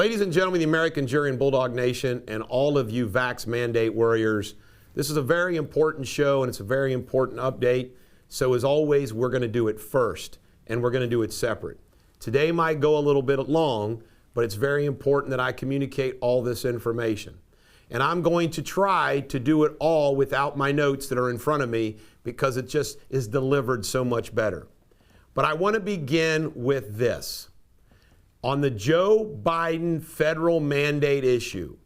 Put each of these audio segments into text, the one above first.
Ladies and gentlemen, the American jury and Bulldog Nation, and all of you vax mandate warriors, this is a very important show and it's a very important update. So as always, we're going to do it first and we're going to do it separate. Today might go a little bit long, but it's very important that I communicate all this information. And I'm going to try to do it all without my notes that are in front of me because it just is delivered so much better. But I want to begin with this. On the Joe Biden federal mandate issue,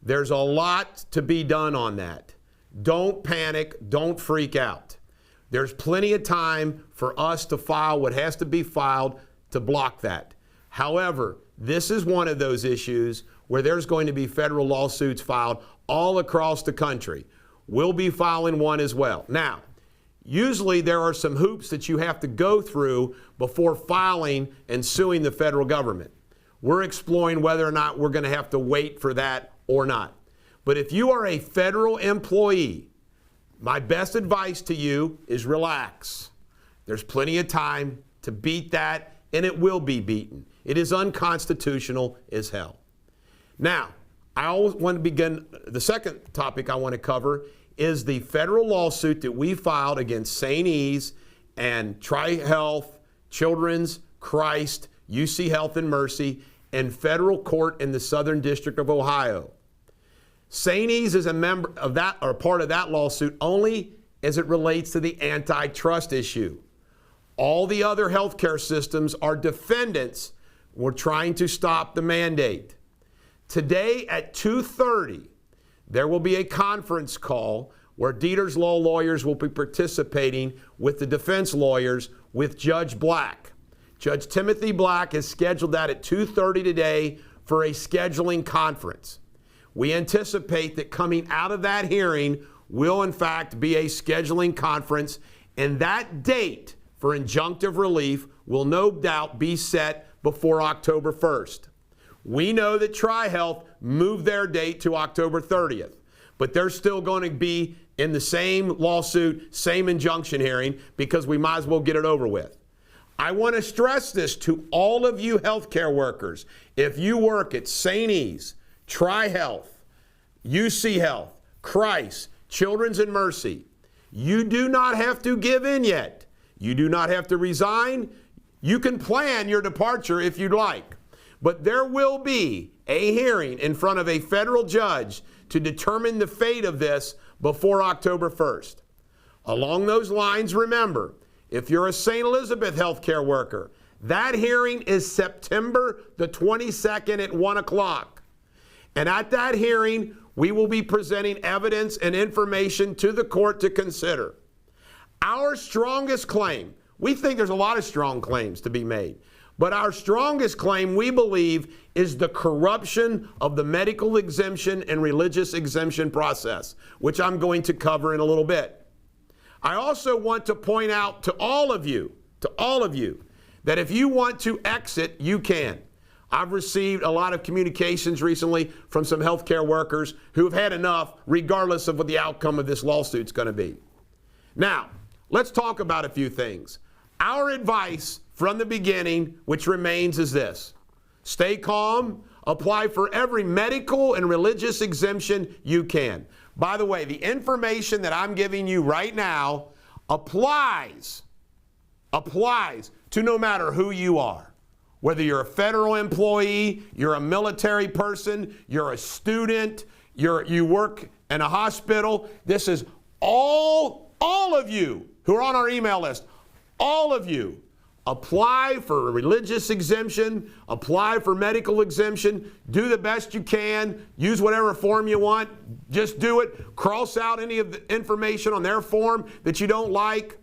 there's a lot to be done on that. Don't panic, don't freak out. There's plenty of time for us to file what has to be filed to block that. However, this is one of those issues where there's going to be federal lawsuits filed all across the country. We'll be filing one as well. Now, usually there are some hoops that you have to go through before filing and suing the federal government. We're exploring whether or not we're going to have to wait for that or not. But if you are a federal employee, my best advice to you is relax. There's plenty of time to beat that, and it will be beaten. It is unconstitutional as hell. Now, I always want to begin, the second topic I want to cover is the federal lawsuit that we filed against St. E's and Tri-Health, Children's, Christ, UC Health and Mercy, and federal court in the Southern District of Ohio. St. E's is a member of that, or part of that lawsuit only as it relates to the antitrust issue. All the other healthcare systems are defendants. We're trying to stop the mandate. Today at 2:30, there will be a conference call where Deters law lawyers will be participating with the defense lawyers with Judge Black. Judge Timothy Black has scheduled that at 2:30 today for a scheduling conference. We anticipate that coming out of that hearing will in fact be a scheduling conference, and that date for injunctive relief will no doubt be set before October 1st. We know that Tri-Health moved their date to October 30th, but they're still going to be in the same lawsuit, same injunction hearing, because we might as well get it over with. I want to stress this to all of you healthcare workers. If you work at St. E's, Tri-Health, UC Health, Christ, Children's and Mercy, you do not have to give in yet. You do not have to resign. You can plan your departure if you'd like. But there will be a hearing in front of a federal judge to determine the fate of this before October 1st. Along those lines, remember, if you're a St. Elizabeth healthcare worker, that hearing is September the 22nd at 1 o'clock. And at that hearing, we will be presenting evidence and information to the court to consider. Our strongest claim, we think there's a lot of strong claims to be made, but our strongest claim, we believe, is the corruption of the medical exemption and religious exemption process, which I'm going to cover in a little bit. I also want to point out to all of you, that if you want to exit, you can. I've received a lot of communications recently from some healthcare workers who have had enough, regardless of what the outcome of this lawsuit is going to be. Now, let's talk about a few things. Our advice from the beginning, which remains, is this. Stay calm. Apply for every medical and religious exemption you can. By the way, the information that I'm giving you right now applies to no matter who you are. Whether you're a federal employee, you're a military person, you're a student, you work in a hospital, this is all of you who are on our email list, all of you, apply for a religious exemption, apply for medical exemption, do the best you can, use whatever form you want, just do it, cross out any of the information on their form that you don't like.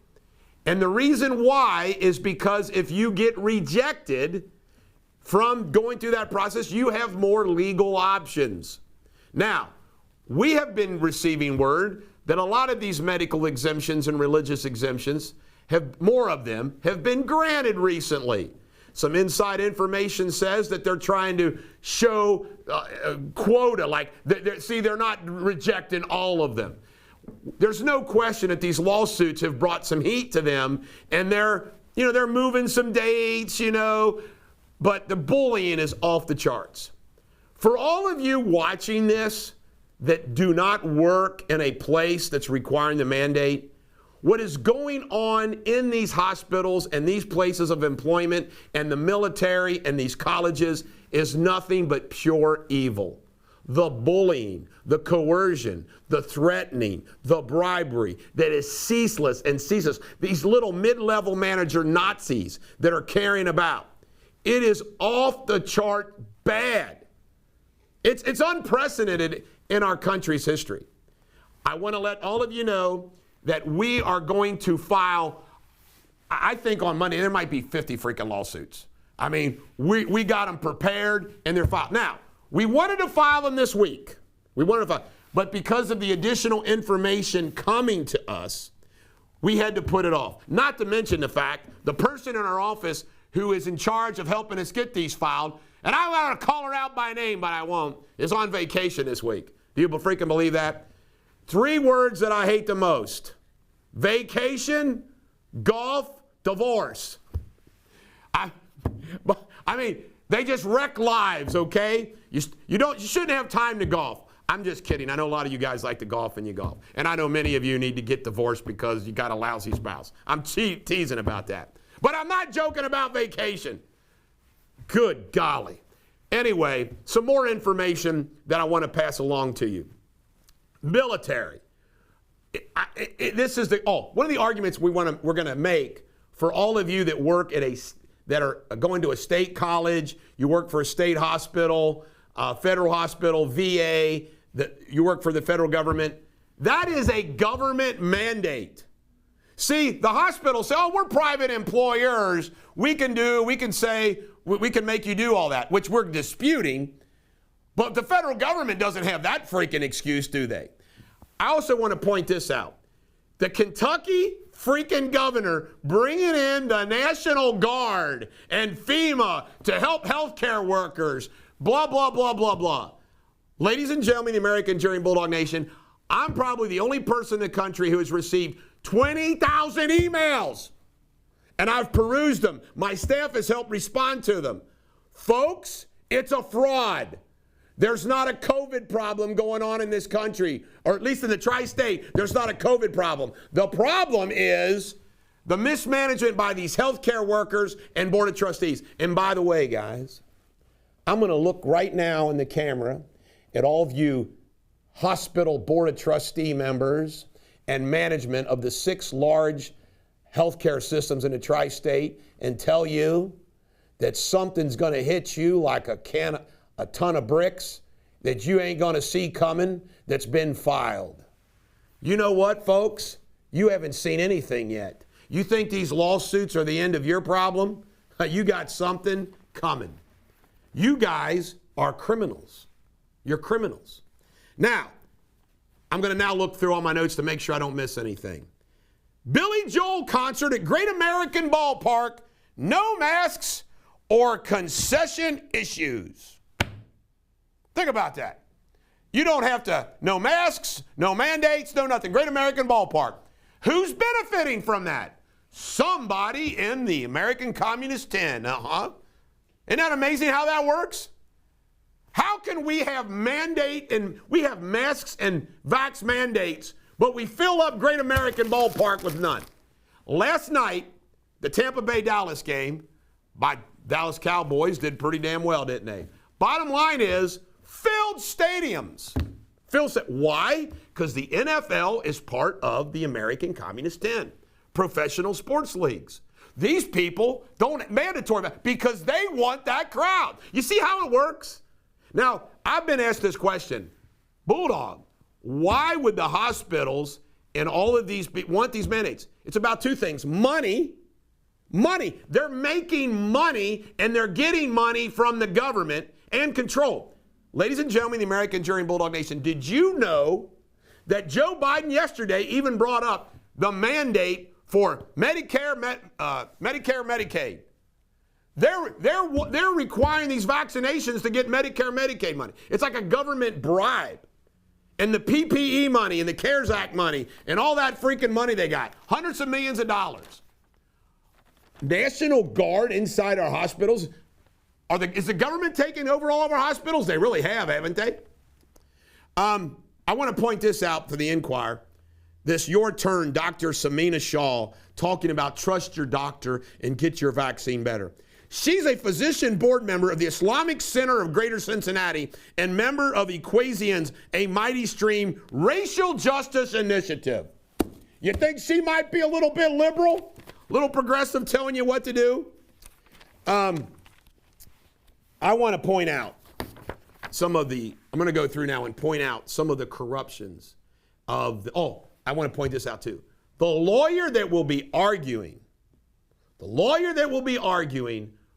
And the reason why is because if you get rejected from going through that process, you have more legal options. Now, we have been receiving word that a lot of these medical exemptions and religious exemptions, more of them have been granted recently. Some inside information says that they're trying to show a quota, like, they're not rejecting all of them. There's no question that these lawsuits have brought some heat to them, and they're moving some dates, but the bullying is off the charts. For all of you watching this that do not work in a place that's requiring the mandate, what is going on in these hospitals and these places of employment and the military and these colleges is nothing but pure evil. The bullying, the coercion, the threatening, the bribery that is ceaseless and ceaseless. These little mid-level manager Nazis that are carrying about. It is off the chart bad. It's unprecedented in our country's history. I want to let all of you know that we are going to file, I think on Monday, there might be 50 freaking lawsuits. I mean, we got them prepared and they're filed. Now, we wanted to file them this week. But because of the additional information coming to us, we had to put it off. Not to mention the fact, the person in our office who is in charge of helping us get these filed, and I want to call her out by name, but I won't, is on vacation this week. Do you freaking believe that? 3 words that I hate the most: vacation, golf, divorce. I mean, they just wreck lives, okay? You shouldn't have time to golf. I'm just kidding. I know a lot of you guys like to golf and you golf. And I know many of you need to get divorced because you got a lousy spouse. I'm teasing about that. But I'm not joking about vacation. Good golly. Anyway, some more information that I want to pass along to you. Military. This is one of the arguments we're going to make for all of you that work that are going to a state college, you work for a state hospital, federal hospital, VA, that you work for the federal government. That is a government mandate. See, the hospitals say, oh, we're private employers. We can say, we can make you do all that, which we're disputing. But the federal government doesn't have that freaking excuse, do they? I also want to point this out. The Kentucky freaking governor bringing in the National Guard and FEMA to help healthcare workers, blah, blah, blah, blah, blah. Ladies and gentlemen, the American Jury and Bulldog Nation, I'm probably the only person in the country who has received 20,000 emails. And I've perused them. My staff has helped respond to them. Folks, it's a fraud. There's not a COVID problem going on in this country, or at least in the tri-state, there's not a COVID problem. The problem is the mismanagement by these healthcare workers and board of trustees. And by the way, guys, I'm going to look right now in the camera at all of you hospital board of trustee members and management of the 6 large healthcare systems in the tri-state and tell you that something's going to hit you like a ton of bricks that you ain't going to see coming that's been filed. You know what, folks? You haven't seen anything yet. You think these lawsuits are the end of your problem? You got something coming. You guys are criminals. You're criminals. Now, I'm going to now look through all my notes to make sure I don't miss anything. Billy Joel concert at Great American Ballpark, no masks or concession issues. Think about that. You don't have to, no masks, no mandates, no nothing. Great American Ballpark. Who's benefiting from that? Somebody in the American Communist 10. Isn't that amazing how that works? How can we have we have masks and vax mandates, but we fill up Great American Ballpark with none? Last night, the Tampa Bay-Dallas game by Dallas Cowboys did pretty damn well, didn't they? Bottom line is, filled stadiums. Why? Because the NFL is part of the American Communist 10, professional sports leagues. These people don't mandatory because they want that crowd. You see how it works? Now, I've been asked this question. Bulldog, why would the hospitals and all of these want these mandates? It's about 2 things. Money. They're making money and they're getting money from the government and control. Ladies and gentlemen, the American Jury and Bulldog Nation, did you know that Joe Biden yesterday even brought up the mandate for Medicare, Medicaid? They're requiring these vaccinations to get Medicare, Medicaid money. It's like a government bribe. And the PPE money and the CARES Act money and all that freaking money they got, hundreds of millions of dollars. National Guard inside our hospitals. Is the government taking over all of our hospitals? They really have, haven't they? I want to point this out for the Inquirer. This Your Turn, Dr. Samina Shaw, talking about trust your doctor and get your vaccine better. She's a physician board member of the Islamic Center of Greater Cincinnati and member of Equazians, a Mighty Stream racial justice initiative. You think she might be a little bit liberal, a little progressive, telling you what to do? I want to point out I'm going to go through now and point out some of the corruptions of I want to point this out too. The lawyer that will be arguing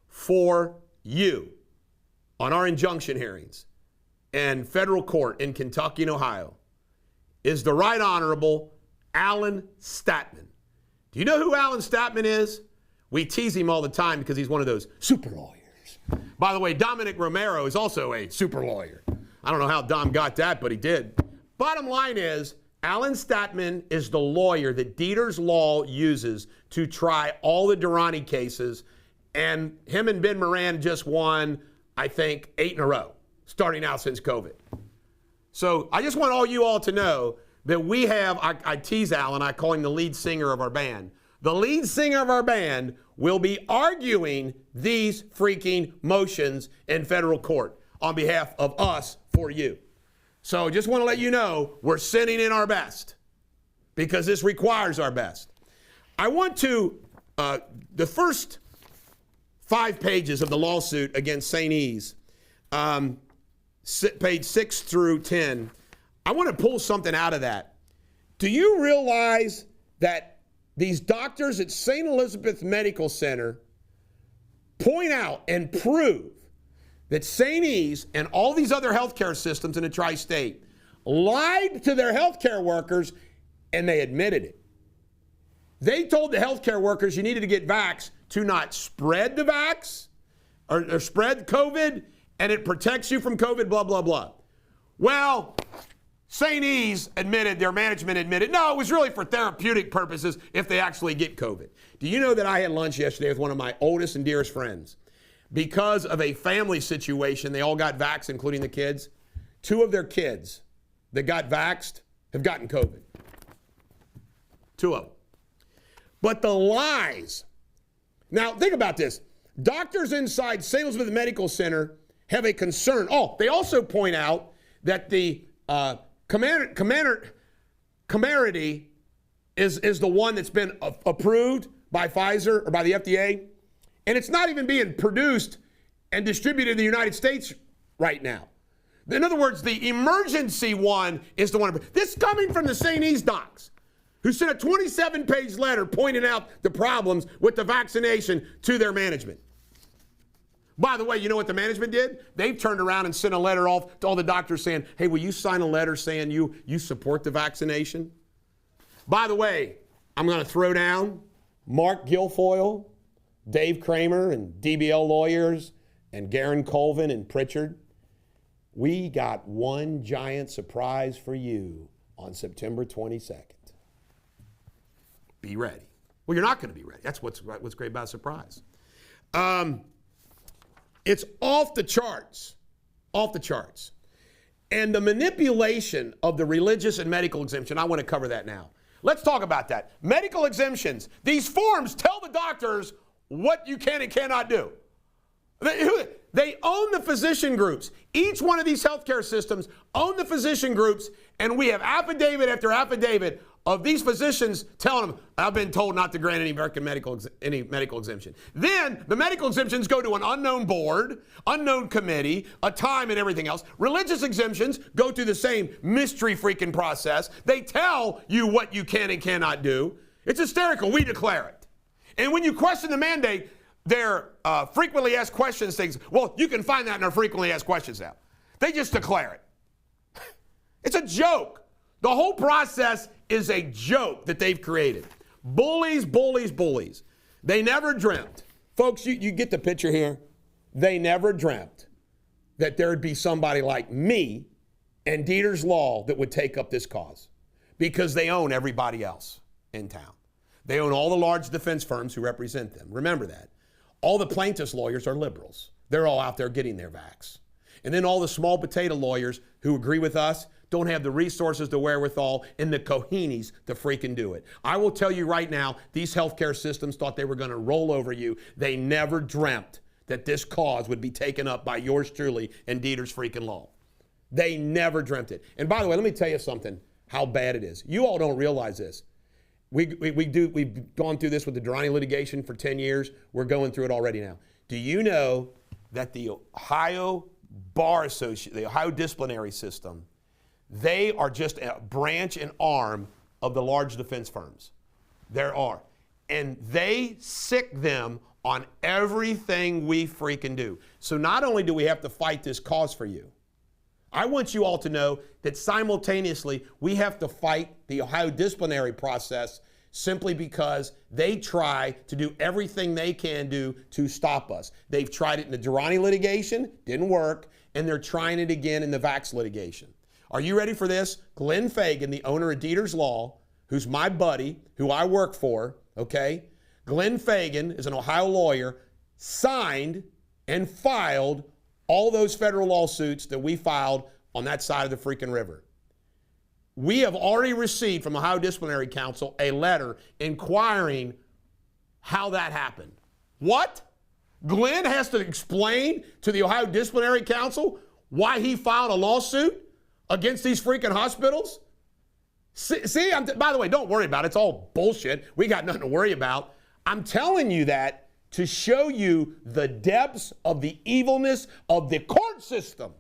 for you on our injunction hearings and federal court in Kentucky and Ohio is the Right Honorable Alan Statman. Do you know who Alan Statman is? We tease him all the time because he's one of those super lawyers. By the way, Dominic Romero is also a super lawyer. I don't know how Dom got that, but he did. Bottom line is, Alan Statman is the lawyer that Deters Law uses to try all the Durrani cases, and him and Ben Moran just won, I think, 8 in a row, starting out since COVID. So I just want all you all to know that we have, I tease Alan, I call him the lead singer of our band. The lead singer of our band will be arguing these freaking motions in federal court on behalf of us for you. So just want to let you know we're sending in our best because this requires our best. I want to, the first 5 pages of the lawsuit against St. E's, page 6 through 10, I want to pull something out of that. Do you realize that these doctors at St. Elizabeth Medical Center point out and prove that St. E's and all these other healthcare systems in the tri-state lied to their healthcare workers, and they admitted it. They told the healthcare workers you needed to get vaxxed to not spread the vax or spread COVID, and it protects you from COVID, blah, blah, blah. Well, St. E's admitted, their management admitted, no, it was really for therapeutic purposes if they actually get COVID. Do you know that I had lunch yesterday with one of my oldest and dearest friends? Because of a family situation, they all got vaxxed, including the kids. 2 of their kids that got vaxxed have gotten COVID. 2 of them. But the lies. Now, think about this. Doctors inside St. Elizabeth Medical Center have a concern. Oh, they also point out that the Comirnaty is the one that's been approved by Pfizer or by the FDA. And it's not even being produced and distributed in the United States right now. In other words, the emergency one is the one. This is coming from the St. E's docs, who sent a 27-page letter pointing out the problems with the vaccination to their management. By the way, you know what the management did? They've turned around and sent a letter off to all the doctors saying, hey, will you sign a letter saying you support the vaccination? By the way, I'm going to throw down Mark Guilfoyle, Dave Kramer, and DBL lawyers, and Garen Colvin and Pritchard. We got one giant surprise for you on September 22nd. Be ready. Well, you're not going to be ready. That's what's great about a surprise. It's off the charts. Off the charts. And the manipulation of the religious and medical exemption, I want to cover that now. Let's talk about that. Medical exemptions. These forms tell the doctors what you can and cannot do. They own the physician groups. Each one of these healthcare systems own the physician groups, and we have affidavit after affidavit of these physicians telling them, I've been told not to grant any medical exemption. Then the medical exemptions go to an unknown board, unknown committee, a time and everything else. Religious exemptions go through the same mystery freaking process. They tell you what you can and cannot do. It's hysterical. We declare it. And when you question the mandate, their frequently asked questions things, well, you can find that in our frequently asked questions app. They just declare it. It's a joke. The whole process is a joke that they've created. Bullies, bullies, bullies. They never dreamt. Folks, you get the picture here. They never dreamt that there would be somebody like me and Deters Law that would take up this cause, because they own everybody else in town. They own all the large defense firms who represent them. Remember that. All the plaintiffs' lawyers are liberals. They're all out there getting their vax. And then all the small potato lawyers who agree with us don't have the resources, the wherewithal, and the cojones to freaking do it. I will tell you right now, these healthcare systems thought they were going to roll over you. They never dreamt that this cause would be taken up by yours truly and Deters freaking law. They never dreamt it. And by the way, let me tell you something, how bad it is. You all don't realize this. We've gone through this with the Durrani litigation for 10 years. We're going through it already now. Do you know that the Ohio Bar Association, the Ohio disciplinary system, they are just a branch and arm of the large defense firms? There are. And they sick them on everything we freaking do. So not only do we have to fight this cause for you, I want you all to know that simultaneously we have to fight the Ohio disciplinary process simply because they try to do everything they can do to stop us. They've tried it in the Durrani litigation, didn't work, and they're trying it again in the vax litigation. Are you ready for this? Glenn Fagan, the owner of Deters Law, who's my buddy, who I work for, okay? Glenn Fagan is an Ohio lawyer, signed and filed all those federal lawsuits that we filed on that side of the freaking river. We have already received from Ohio Disciplinary Council a letter inquiring how that happened. What? Glenn has to explain to the Ohio Disciplinary Council why he filed a lawsuit against these freaking hospitals? See, by the way, don't worry about it. It's all bullshit. We got nothing to worry about. I'm telling you that to show you the depths of the evilness of the court system.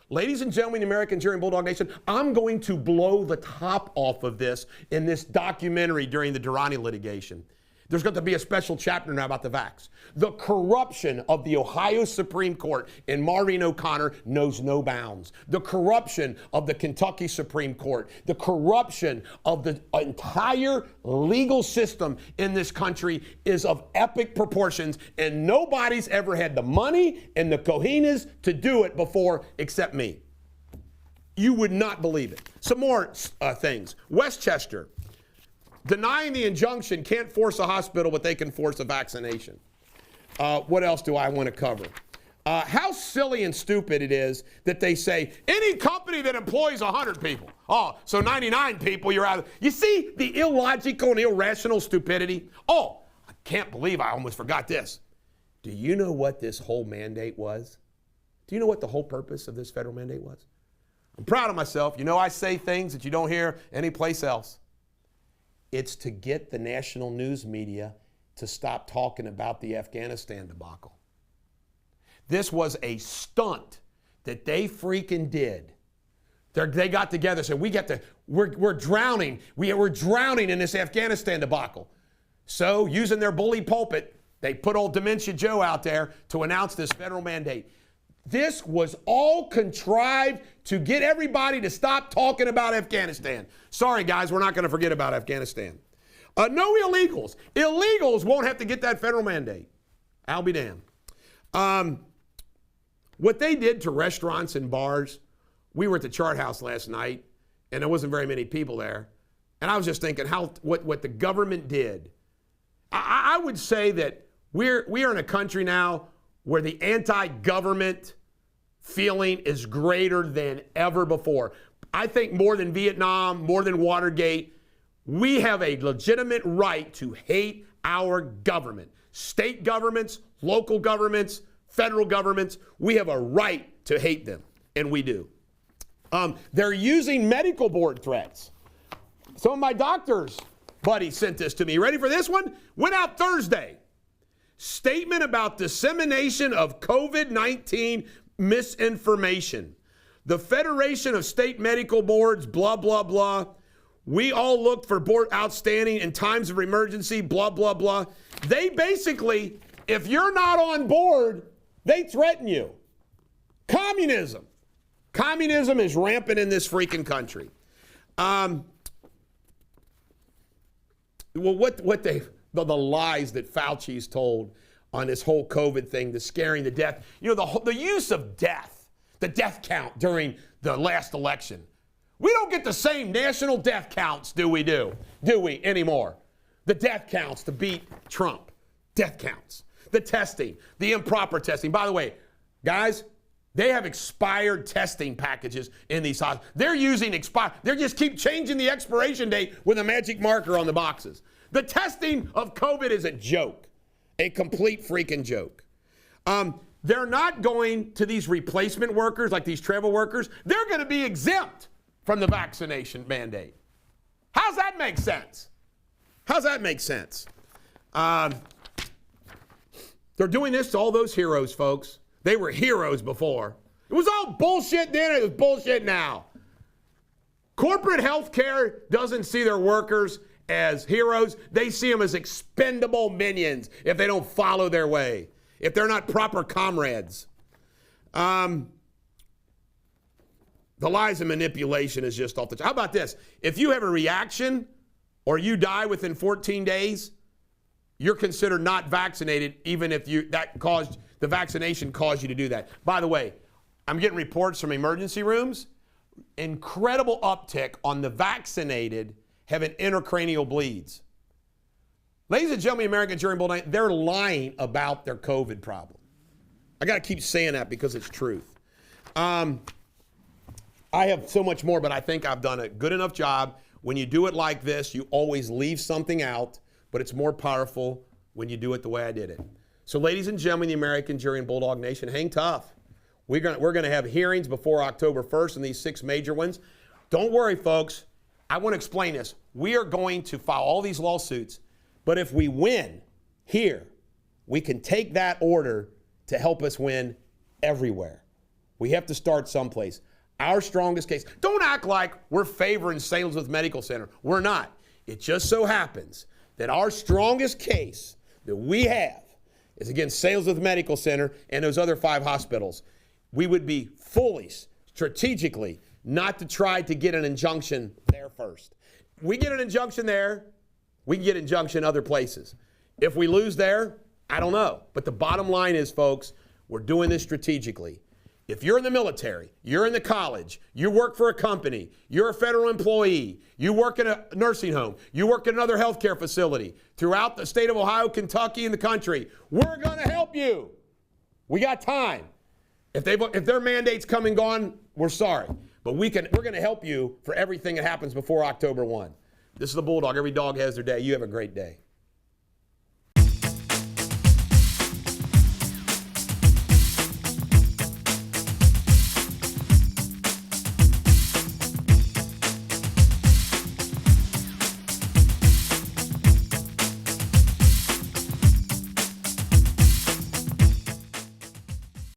Ladies and gentlemen, American Jury and Bulldog Nation, I'm going to blow the top off of this in this documentary during the Durrani litigation. There's going to be a special chapter now about the vax. The corruption of the Ohio Supreme Court and Maureen O'Connor knows no bounds. The corruption of the Kentucky Supreme Court, the corruption of the entire legal system in this country is of epic proportions, and nobody's ever had the money and the cojones to do it before except me. You would not believe it. Some more things. Westchester. Denying the injunction can't force a hospital, but they can force a vaccination. What else do I want to cover? How silly and stupid it is that they say any company that employs 100 people. Oh, so 99 people, you're out. You see the illogical and irrational stupidity? Oh, I can't believe I almost forgot this. Do you know what this whole mandate was? Do you know what the whole purpose of this federal mandate was? I'm proud of myself. You know, I say things that you don't hear anyplace else. It's to get the national news media to stop talking about the Afghanistan debacle. This was a stunt that they freaking did. They got together and said, we're drowning. We're drowning in this Afghanistan debacle. So using their bully pulpit, they put old Dementia Joe out there to announce this federal mandate. This was all contrived to get everybody to stop talking about Afghanistan. Sorry, guys, we're not going to forget about Afghanistan. No illegals. Illegals won't have to get that federal mandate. I'll be damned. What they did to restaurants and bars, we were at the Chart House last night, and there wasn't very many people there. And I was just thinking what the government did. I would say that we are in a country now where the anti-government feeling is greater than ever before. I think more than Vietnam, more than Watergate, we have a legitimate right to hate our government. State governments, local governments, federal governments, we have a right to hate them, and we do. They're using medical board threats. Some of my doctors' buddies sent this to me. Ready for this one? Went out Thursday. Statement about dissemination of COVID-19 misinformation. The Federation of State Medical Boards, blah, blah, blah. We all look for board outstanding in times of emergency, blah, blah, blah. They basically, if you're not on board, they threaten you. Communism. Communism is rampant in this freaking country. The lies that Fauci's told on this whole COVID thing, the scaring, the death. You know, the use of death, the death count during the last election. We don't get the same national death counts, do we, anymore? The death counts to beat Trump. Death counts. The testing, the improper testing. By the way, Guys, they have expired testing packages in these hospitals. They're using expired. They just keep changing the expiration date with a magic marker on the boxes. The testing of COVID is a joke, a complete freaking joke. They're not going to these replacement workers, like these travel workers. They're going to be exempt from the vaccination mandate. How's that make sense? How's that make sense? They're doing this to all those heroes, folks. They were heroes before. It was all bullshit then, it was bullshit now. Corporate healthcare doesn't see their workers as heroes. They see them as expendable minions if they don't follow their way, if they're not proper comrades. The lies and manipulation is just off the top. How about this? If you have a reaction or you die within 14 days, you're considered not vaccinated, even if the vaccination caused you to do that. By the way, I'm getting reports from emergency rooms. Incredible uptick on the vaccinated having intracranial bleeds. Ladies and gentlemen, American Jury and Bulldog, they're lying about their COVID problem. I got to keep saying that because it's truth. I have so much more, but I think I've done a good enough job. When you do it like this, you always leave something out, but it's more powerful when you do it the way I did it. So ladies and gentlemen, the American Jury and Bulldog Nation, hang tough. We're going to have hearings before October 1st in these 6 major ones. Don't worry, folks. I want to explain this. We are going to file all these lawsuits, but if we win here, we can take that order to help us win everywhere. We have to start someplace. Our strongest case. Don't act like we're favoring St. Elizabeth Medical Center. We're not. It just so happens that our strongest case that we have is against St. Elizabeth Medical Center and those other 5 hospitals. We would be foolish, strategically, not to try to get an injunction there first. We get an injunction there, we can get an injunction other places. If we lose there, I don't know. But the bottom line is, folks, we're doing this strategically. If you're in the military, you're in the college, you work for a company, you're a federal employee, you work in a nursing home, you work in another healthcare facility throughout the state of Ohio, Kentucky, and the country, we're going to help you. We got time. If their mandate's come and gone, we're sorry. But we're going to help you for everything that happens before October 1. This is the Bulldog. Every dog has their day. You have a great day.